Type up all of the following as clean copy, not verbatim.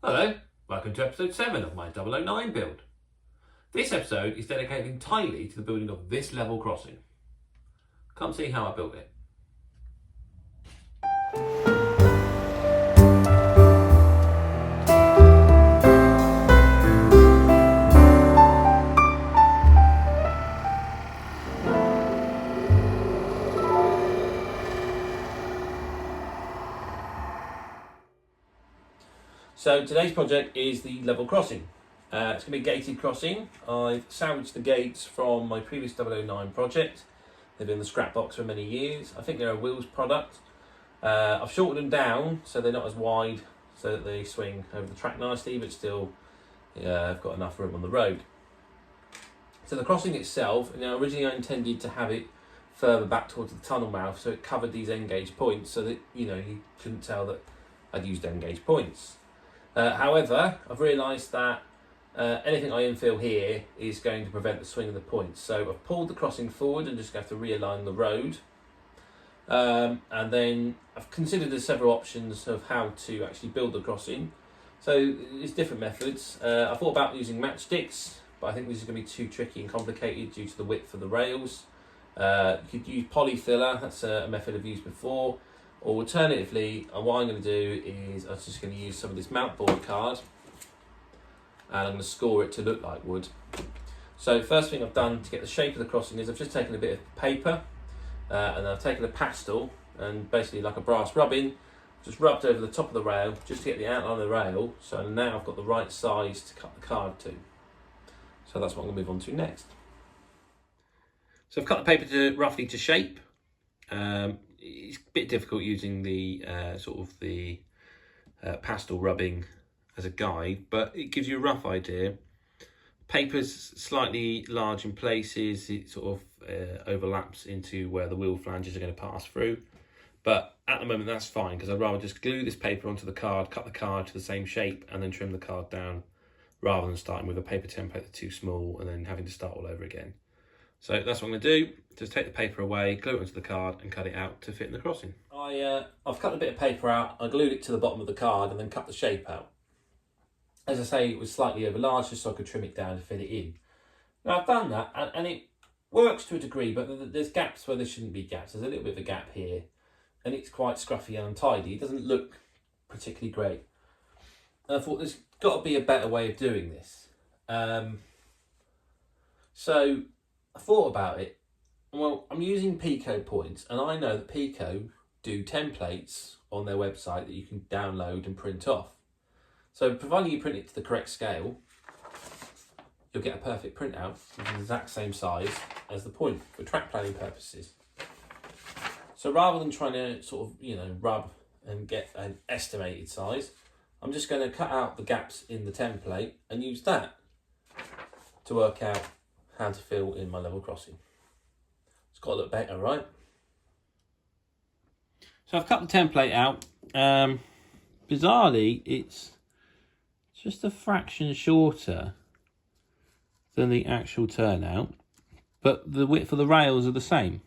Hello, welcome to episode 7 of my OO9 build. This episode is dedicated entirely to the building of this level crossing. Come see how I built it. So today's project is the level crossing. It's going to be a gated crossing. I've salvaged the gates from my previous OO9 project. They've been in the scrap box for many years. I think they're a Wheels product. I've shortened them down so they're not as wide, so that they swing over the track nicely, but still I've got enough room on the road. So the crossing itself, originally I intended to have it further back towards the tunnel mouth, so it covered these N-gauge points, so that you couldn't tell that I'd used N-gauge points. However, I've realised that anything I infill here is going to prevent the swing of the points. So I've pulled the crossing forward and just have to realign the road. And then I've considered there's several options of how to actually build the crossing. So there's different methods. I thought about using matchsticks, but I think this is going to be too tricky and complicated due to the width of the rails. You could use polyfiller, that's a method I've used before. Or alternatively, what I'm going to do is I'm just going to use some of this mount board card and I'm going to score it to look like wood. So first thing I've done to get the shape of the crossing is I've just taken a bit of paper and I've taken a pastel and basically like a brass rubbing, just rubbed over the top of the rail just to get the outline of the rail, so now I've got the right size to cut the card to. So that's what I'm going to move on to next. So I've cut the paper roughly to shape. It's a bit difficult using the pastel rubbing as a guide, but it gives you a rough idea. Paper's slightly large in places, it sort of overlaps into where the wheel flanges are going to pass through, but at the moment that's fine because I'd rather just glue this paper onto the card, cut the card to the same shape and then trim the card down, rather than starting with a paper template that's too small and then having to start all over again. So that's what I'm going to do, just take the paper away, glue it onto the card and cut it out to fit in the crossing. I've cut a bit of paper out, I glued it to the bottom of the card and then cut the shape out. As I say, it was slightly over large just so I could trim it down to fit it in. Now I've done that and it works to a degree, but there's gaps where there shouldn't be gaps. There's a little bit of a gap here and it's quite scruffy and untidy. It doesn't look particularly great. And I thought there's got to be a better way of doing this. So I thought about it. Well, I'm using Pico points, and I know that Pico do templates on their website that you can download and print off. So providing you print it to the correct scale, you'll get a perfect printout with the exact same size as the point for track planning purposes. So rather than trying to sort of, rub and get an estimated size, I'm just going to cut out the gaps in the template and use that to work out how to fill in my level crossing. It's got to look better, right? So I've cut the template out. Bizarrely, it's just a fraction shorter than the actual turnout, but the width of the rails are the same.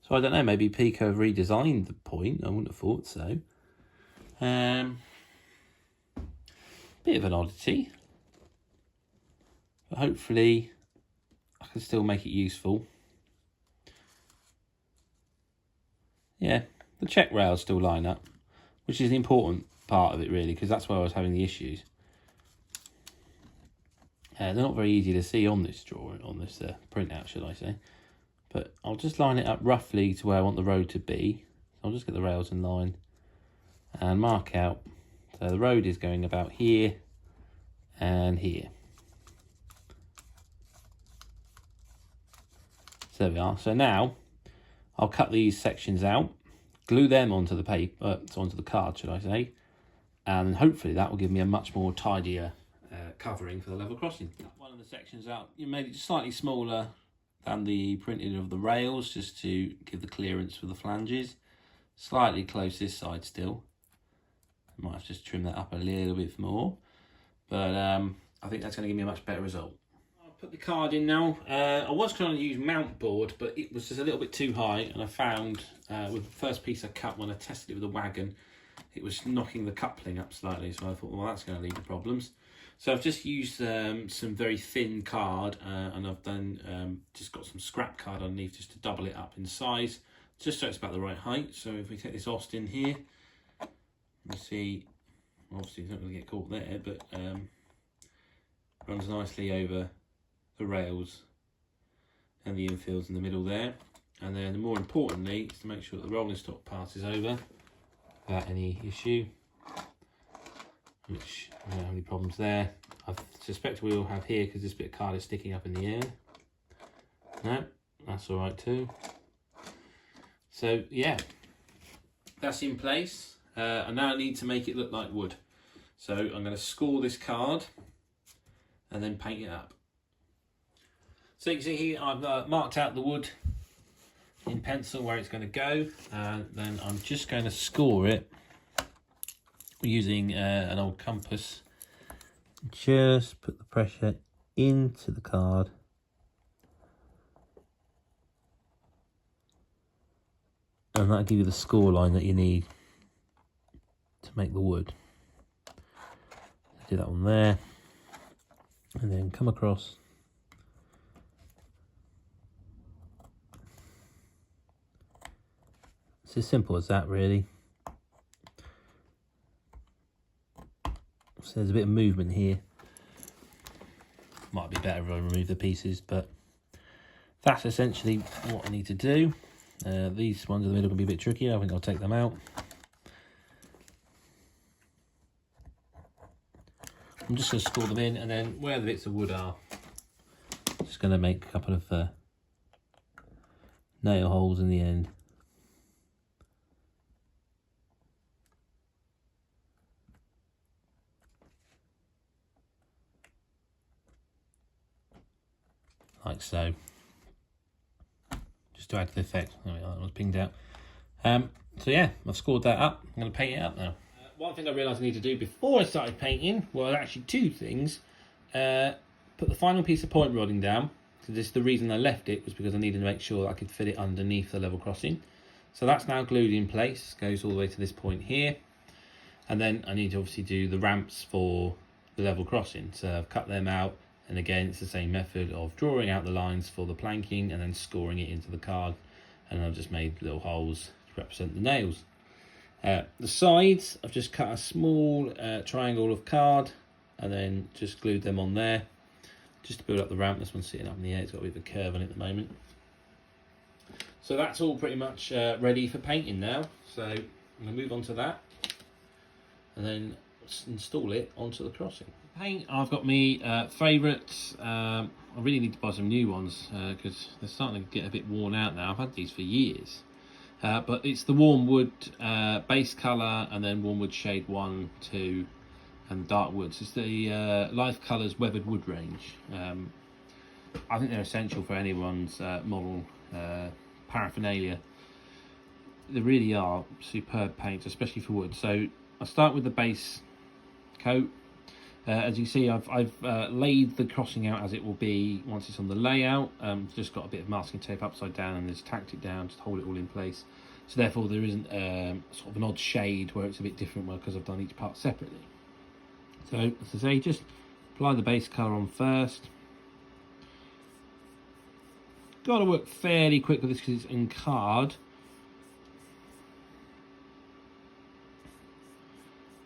So I don't know, maybe Pico have redesigned the point. I wouldn't have thought so. Bit of an oddity. But hopefully I can still make it useful. Yeah, the check rails still line up, which is the important part of it really, because that's where I was having the issues. They're not very easy to see on this drawing, on this printout, should I say. But I'll just line it up roughly to where I want the road to be. I'll just get the rails in line and mark out. So the road is going about here and here. So there we are. So now I'll cut these sections out, glue them onto the paper, onto the card, should I say, and hopefully that will give me a much more tidier covering for the level crossing. One of the sections out, you made it just slightly smaller than the printing of the rails, just to give the clearance for the flanges. Slightly close this side still. I might have just trimmed that up a little bit more, but I think that's going to give me a much better result. I'll put the card in now. I was trying to use mount board, but it was just a little bit too high, and I found with the first piece I cut when I tested it with a wagon, it was knocking the coupling up slightly, so I thought, well, that's going to lead to problems. So I've just used some very thin card, and I've done just got some scrap card underneath just to double it up in size, just so it's about the right height. So if we take this Austin here, you see, obviously it's not going to get caught there, but runs nicely over the rails and the infills in the middle there. And then more importantly is to make sure that the rolling stock passes over without any issue, which I don't have any problems there. I suspect we'll have here because this bit of card is sticking up in the air. No, that's all right too. So yeah, that's in place. And now I need to make it look like wood. So I'm going to score this card and then paint it up. So you can see here I've marked out the wood in pencil where it's going to go, and then I'm just going to score it using an old compass. Just put the pressure into the card and that'll give you the score line that you need to make the wood. Do that one there, and then come across it's as simple as that, really. So there's a bit of movement here. Might be better if I remove the pieces, but that's essentially what I need to do. These ones in the middle can be a bit tricky. I think I'll take them out. I'm just going to score them in, and then where the bits of wood are, just going to make a couple of nail holes in the end. Like so, just to add to the effect. There we are, that was pinged out. So yeah, I've scored that up. I'm going to paint it up now. One thing I realised I need to do before I started painting, well, actually two things. Put the final piece of point rodding down. So this, the reason I left it was because I needed to make sure that I could fit it underneath the level crossing. So that's now glued in place, goes all the way to this point here. And then I need to obviously do the ramps for the level crossing. So I've cut them out. And again, it's the same method of drawing out the lines for the planking and then scoring it into the card. And I've just made little holes to represent the nails. The sides, I've just cut a small triangle of card and then just glued them on there just to build up the ramp. This one's sitting up in the air, it's got a bit of a curve on it at the moment. So that's all pretty much ready for painting now. So I'm going to move on to that and then install it onto the crossing. Paint, I've got me favourites. I really need to buy some new ones because they're starting to get a bit worn out now. I've had these for years. But it's the warm wood base colour, and then warm wood shade 1, 2 and dark woods. It's the Life Colours weathered wood range. I think they're essential for anyone's model paraphernalia. They really are superb paints, especially for wood. So I'll start with the base coat. As you see, I've laid the crossing out as it will be once it's on the layout. Just got a bit of masking tape upside down and just tacked it down just to hold it all in place. So therefore there isn't sort of an odd shade where it's a bit different because I've done each part separately. So as I say, just apply the base colour on first. Got to work fairly quick with this because it's in card.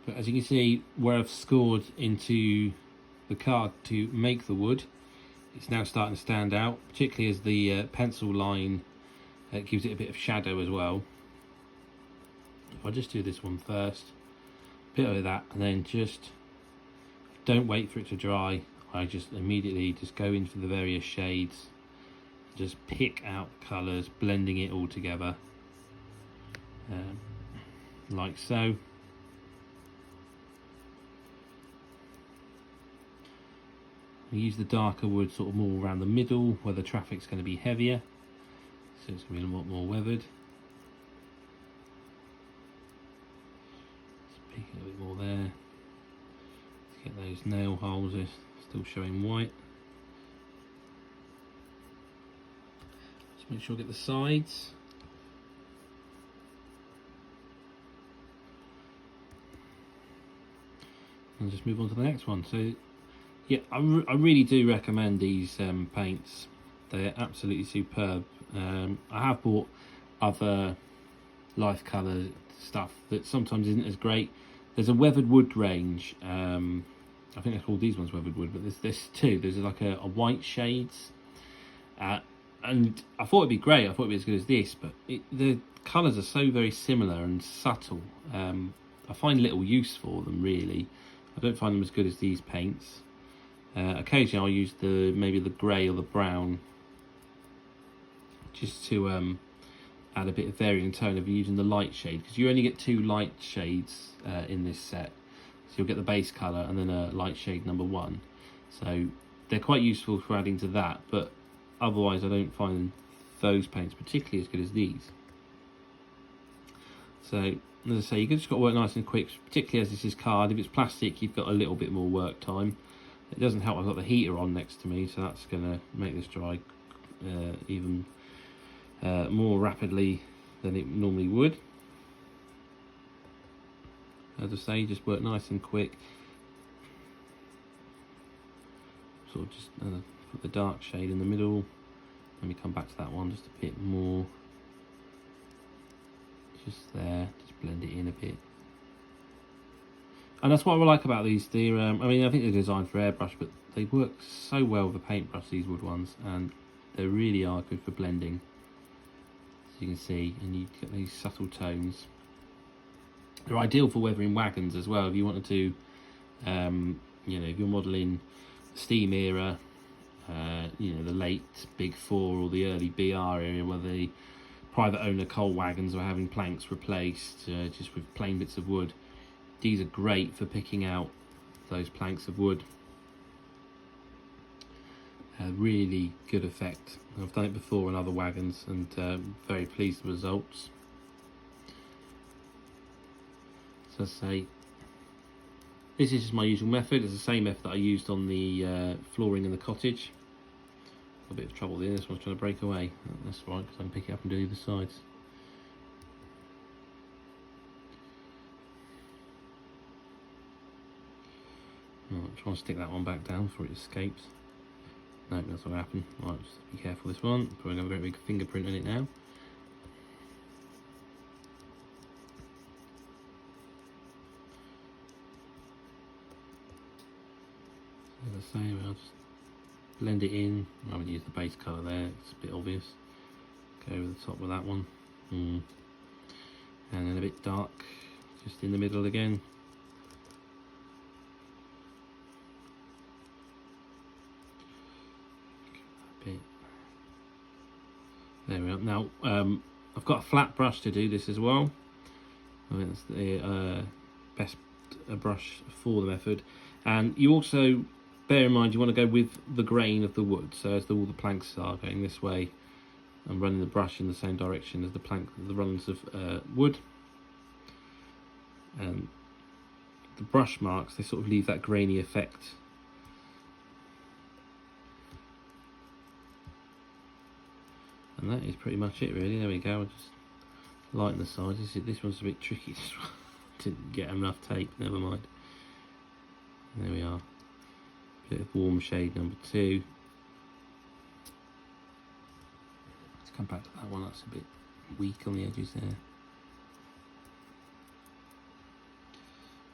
But as you can see, where I've scored into the card to make the wood, it's now starting to stand out, particularly as the pencil line gives it a bit of shadow as well. If I just do this one first, a bit of that, and then just don't wait for it to dry. I just immediately just go into the various shades, just pick out colours, blending it all together, like so. Use the darker wood sort of more around the middle where the traffic's going to be heavier, so it's going to be a lot more weathered. Just pick it a bit more there. Let's get those nail holes still showing white. Just make sure I get the sides. and just move on to the next one. So yeah, I really do recommend these paints. They're absolutely superb. I have bought other life colour stuff that sometimes isn't as great. There's a weathered wood range. I think they're called these ones weathered wood, but there's two. There's like a white shades, and I thought it'd be great. I thought it'd be as good as this, but the colours are so very similar and subtle. I find little use for them really. I don't find them as good as these paints. Occasionally I'll use maybe the grey or the brown, just to add a bit of varying tone of using the light shade, because you only get 2 light shades in this set. So you'll get the base colour and then a light shade number 1. So they're quite useful for adding to that, but otherwise I don't find those paints particularly as good as these. So as I say, you've just got to work nice and quick, particularly as this is card. If it's plastic, you've got a little bit more work time. It doesn't help I've got the heater on next to me, so that's going to make this dry even more rapidly than it normally would. As I say, just work nice and quick. Sort of just put the dark shade in the middle. Let me come back to that one just a bit more. Just there, just blend it in a bit. And that's what I like about these. They're, I mean, I think they're designed for airbrush, but they work so well with a paintbrush, these wood ones, and they really are good for blending, as you can see, and you get these subtle tones. They're ideal for weathering wagons as well. If you wanted to, you know, if you're modelling the steam era, you know, the late Big Four or the early BR area, where the private owner coal wagons are having planks replaced just with plain bits of wood. These are great for picking out those planks of wood. Really good effect. I've done it before on other wagons and very pleased with the results. So I say, this is just my usual method. It's the same method that I used on the flooring in the cottage. A bit of trouble there, this one's trying to break away. That's right, because I can pick it up and do either sides. I'm trying to stick that one back down before it escapes. No, that's what happened. Right, just be careful this one. Probably have a very big fingerprint in it now. As I say, I'll just blend it in. I would use the base colour there, it's a bit obvious. Go over the top with that one. And then a bit dark, just in the middle again. There we are. Now, I've got a flat brush to do this as well. I think that's the best brush for the method. And you also, bear in mind, you want to go with the grain of the wood. So as all the planks are going this way, I'm running the brush in the same direction as the runs of wood. And the brush marks, they sort of leave that grainy effect. And that is pretty much it really. There we go. I'll just lighten the sides. This one's a bit tricky. Didn't get enough tape, never mind. There we are. Bit of warm shade number 2. Let's come back to that one, that's a bit weak on the edges there.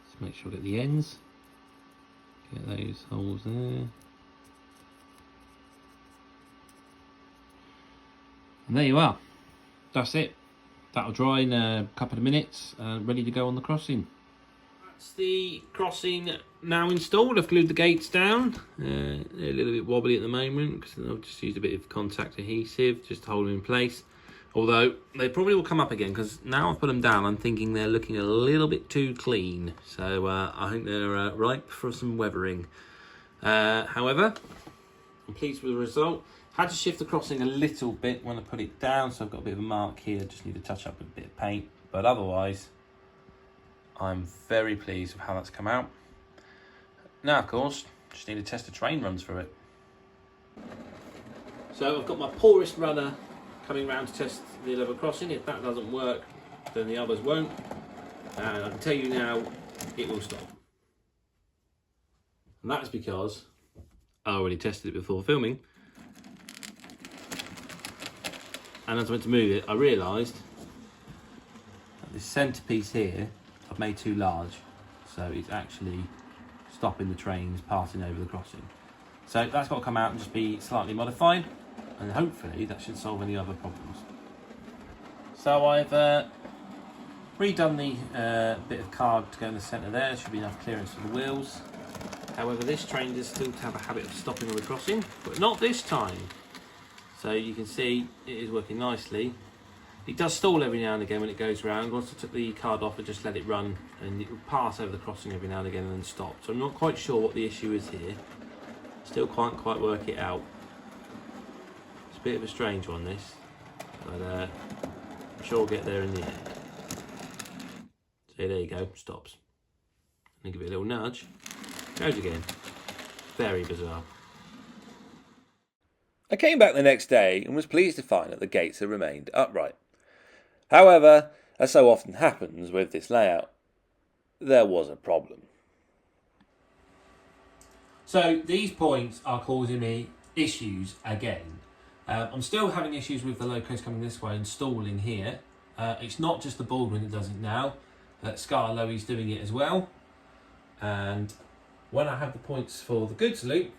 Just make sure I get the ends. Get those holes there. And there you are. That's it. That'll dry in a couple of minutes, ready to go on the crossing. That's the crossing now installed. I've glued the gates down. They're a little bit wobbly at the moment because I've just used a bit of contact adhesive just to hold them in place. Although they probably will come up again because now I've put them down, I'm thinking they're looking a little bit too clean. So I think they're ripe for some weathering. However, I'm pleased with the result. Had to shift the crossing a little bit when I put it down, so I've got a bit of a mark here. Just need to touch up with a bit of paint, but otherwise I'm very pleased with how that's come out. Now, of course, just need to test the train runs for it. So I've got my poorest runner coming round to test the level crossing. If that doesn't work, then the others won't. And I can tell you now, it will stop. And that's because I already tested it before filming. And as I went to move it, I realised that this centrepiece here, I've made too large. So it's actually stopping the trains passing over the crossing. So that's got to come out and just be slightly modified. And hopefully that should solve any other problems. So I've redone the bit of card to go in the centre there. There should be enough clearance for the wheels. However, this train does still have a habit of stopping on the crossing, but not this time. So you can see it is working nicely. It does stall every now and again when it goes round. Once I took the card off and just let it run, and it will pass over the crossing every now and again and then stop. So I'm not quite sure what the issue is here. Still can't quite work it out. It's a bit of a strange one, this, but I'm sure we'll get there in the end. So there you go, stops. And give it a little nudge. Goes again. Very bizarre. I came back the next day and was pleased to find that the gates had remained upright. However, as so often happens with this layout, there was a problem. So these points are causing me issues again. I'm still having issues with the locos coming this way and stalling here. It's not just the Baldwin that does it now. Scar Lowy's doing it as well. And when I have the points for the goods loop,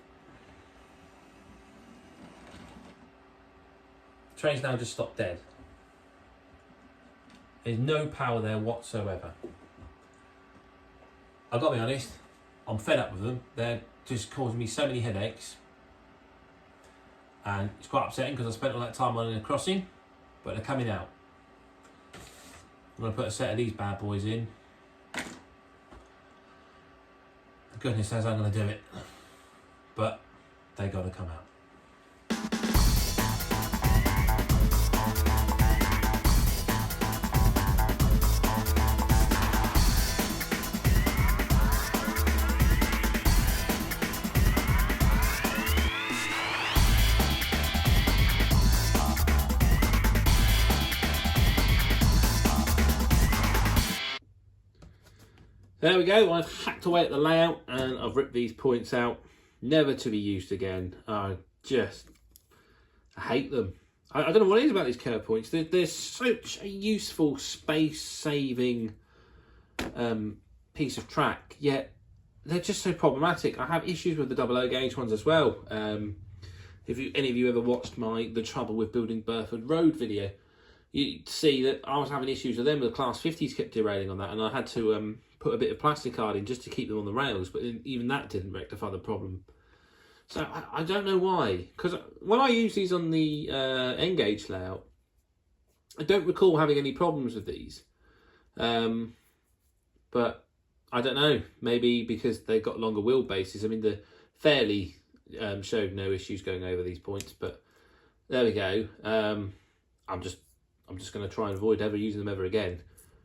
the train's now just stopped dead. There's no power there whatsoever. I've got to be honest, I'm fed up with them. They're just causing me so many headaches. And it's quite upsetting because I spent all that time on a crossing, but they're coming out. I'm going to put a set of these bad boys in. Goodness knows I'm going to do it, but they got to come out. There we go, I've hacked away at the layout and I've ripped these points out, never to be used again. I hate them. I don't know what it is about these curve points. They're such a useful space-saving piece of track, yet they're just so problematic. I have issues with the 00 gauge ones as well. If any of you ever watched the trouble with building Burford Road video, you'd see that I was having issues with them. The class 50s kept derailing on that, and I had to put a bit of plastic card in just to keep them on the rails, but even that didn't rectify the problem. So I don't know why, because when I use these on the N-gauge layout, I don't recall having any problems with these. But I don't know, maybe because they've got longer wheelbases. I mean, the Fairley showed no issues going over these points, but there we go. I'm just going to try and avoid ever using them ever again.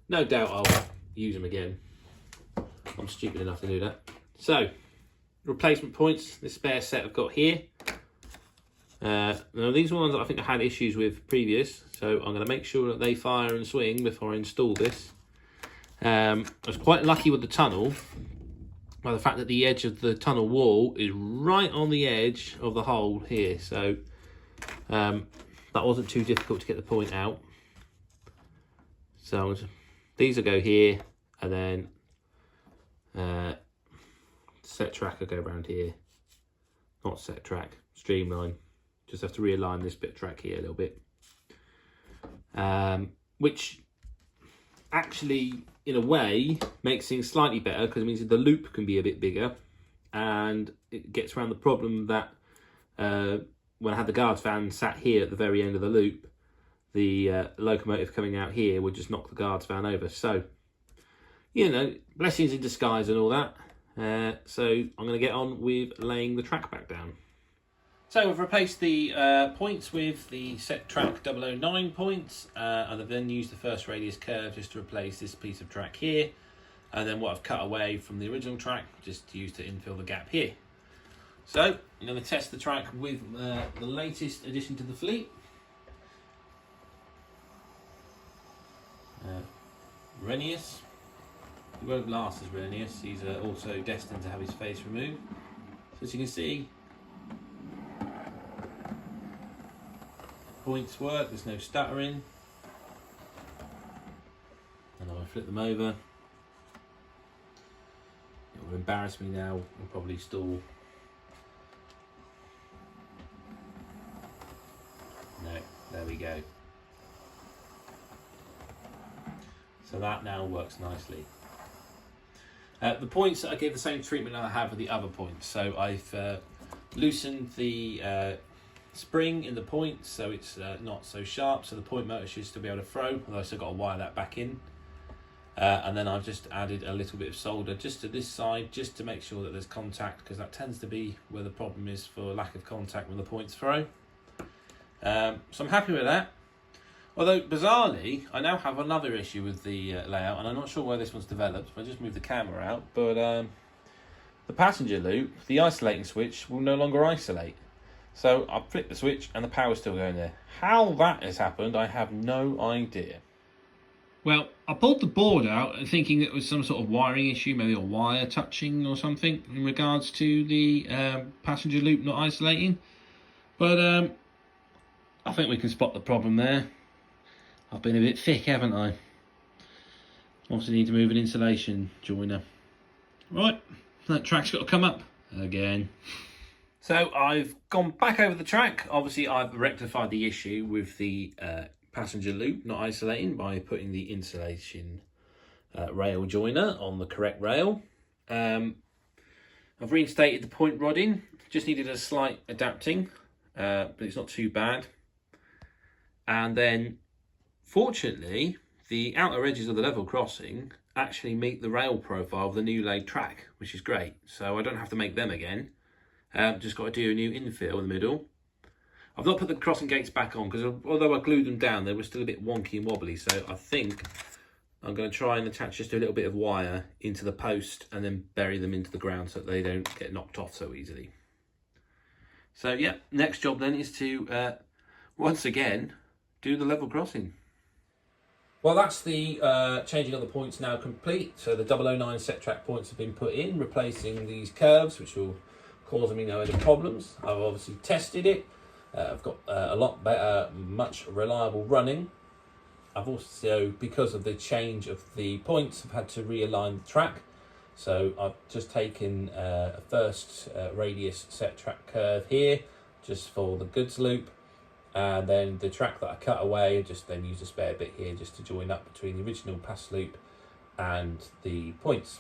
No doubt I'll use them again. I'm stupid enough to do that. So, replacement points, this spare set I've got here. Now these are ones that I think I had issues with previous, so I'm going to make sure that they fire and swing before I install this. I was quite lucky with the tunnel by the fact that the edge of the tunnel wall is right on the edge of the hole here, so that wasn't too difficult to get the point out. So these will go here, and then set track will go around here. Not set track, streamline. Just have to realign this bit of track here a little bit. Which actually, in a way, makes things slightly better because it means that the loop can be a bit bigger, and it gets around the problem that when I had the guards van sat here at the very end of the loop, the locomotive coming out here would just knock the guards van over. So, you know, blessings in disguise and all that. So I'm going to get on with laying the track back down. So we've replaced the points with the set track 009 points, and I've then used the first radius curve just to replace this piece of track here, and then what I've cut away from the original track just to use to infill the gap here. So I'm going to test the track with the latest addition to the fleet. Renius He won't last as Renius. He's also destined to have his face removed. So as you can see, points work, there's no stuttering. And if I flip them over, it will embarrass me now and probably stall. No, there we go. So that now works nicely. The points, I gave the same treatment I have with the other points. So I've loosened the spring in the point so it's not so sharp, so the point motor should still be able to throw, although I've still got to wire that back in. And then I've just added a little bit of solder just to this side, just to make sure that there's contact, because that tends to be where the problem is for lack of contact when the points throw. So I'm happy with that. Although, bizarrely, I now have another issue with the layout, and I'm not sure where this one's developed. I just moved the camera out, but the passenger loop, the isolating switch, will no longer isolate. So I've flipped the switch, and the power's still going there. How that has happened, I have no idea. Well, I pulled the board out thinking it was some sort of wiring issue, maybe a wire touching or something in regards to the passenger loop not isolating. But I think we can spot the problem there. I've been a bit thick, haven't I? Also need to move an insulation joiner. Right, that track's got to come up again. So I've gone back over the track. Obviously I've rectified the issue with the passenger loop not isolating by putting the insulation rail joiner on the correct rail. I've reinstated the point rodding, just needed a slight adapting, but it's not too bad. And then fortunately the outer edges of the level crossing actually meet the rail profile of the new laid track, which is great. So I don't have to make them again. Just got to do a new infill in the middle. I've not put the crossing gates back on because although I glued them down, they were still a bit wonky and wobbly. So I think I'm going to try and attach just a little bit of wire into the post and then bury them into the ground so that they don't get knocked off so easily. So yeah, next job then is to, once again, do the level crossing. Well, that's the changing of the points now complete. So the 009 set track points have been put in, replacing these curves, which will cause me no other problems. I've obviously tested it. I've got a lot better, much reliable running. I've also, because of the change of the points, I've had to realign the track. So I've just taken a first radius set track curve here, just for the goods loop. And then the track that I cut away, I just then used a spare bit here just to join up between the original pass loop and the points.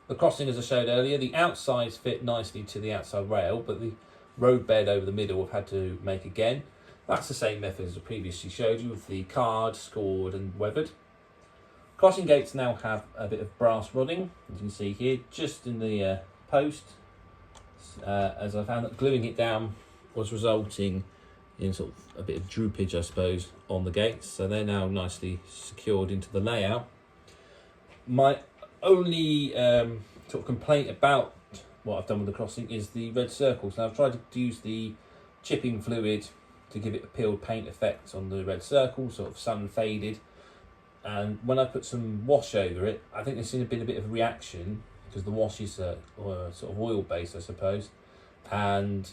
The crossing, as I showed earlier, the outsides fit nicely to the outside rail, but the road bed over the middle I've had to make again. That's the same method as I previously showed you with the card, scored and weathered. Crossing gates now have a bit of brass rodding, as you can see here, just in the post, as I found that gluing it down was resulting in sort of a bit of droopage, I suppose, on the gates. So they're now nicely secured into the layout. My only sort of complaint about what I've done with the crossing is the red circles. Now I've tried to use the chipping fluid to give it a peeled paint effect on the red circle, sort of sun faded. And when I put some wash over it, I think there's been a bit of a reaction because the wash is sort of oil based, I suppose, and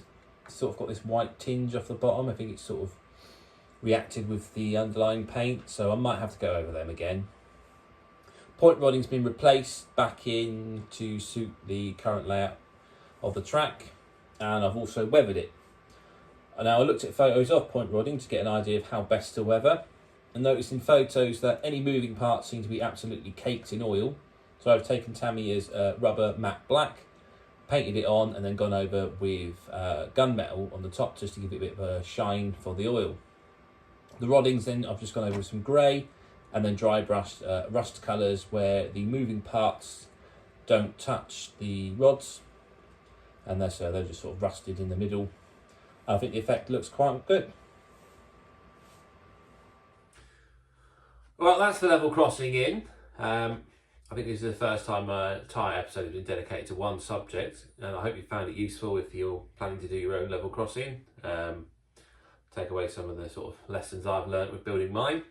sort of got this white tinge off the bottom. I think it's sort of reacted with the underlying paint, so I might have to go over them again. Point rodding's been replaced back in to suit the current layout of the track, and I've also weathered it. And now I looked at photos of point rodding to get an idea of how best to weather, and noticed in photos that any moving parts seem to be absolutely caked in oil. So I've taken Tamiya's rubber matte black, painted it on, and then gone over with gunmetal on the top just to give it a bit of a shine for the oil. The roddings then I've just gone over with some grey and then dry brushed rust colours where the moving parts don't touch the rods, and they're just sort of rusted in the middle. I think the effect looks quite good. Well, that's the level crossing in. I think this is the first time an entire episode has been dedicated to one subject, and I hope you found it useful if you're planning to do your own level crossing. Take away some of the sort of lessons I've learned with building mine.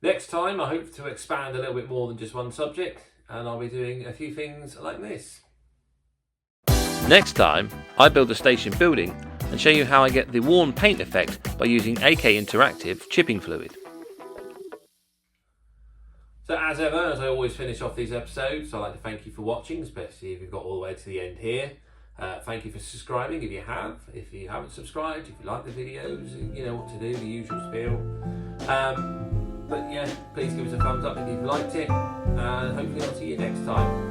Next time I hope to expand a little bit more than just one subject, and I'll be doing a few things like this. Next time, I build a station building and show you how I get the worn paint effect by using AK Interactive chipping fluid. So as ever, as I always finish off these episodes, I'd like to thank you for watching, especially if you've got all the way to the end here. Thank you for subscribing if you have. If you haven't subscribed, if you like the videos, you know what to do, the usual spiel. But yeah, please give us a thumbs up if you've liked it, and hopefully I'll see you next time.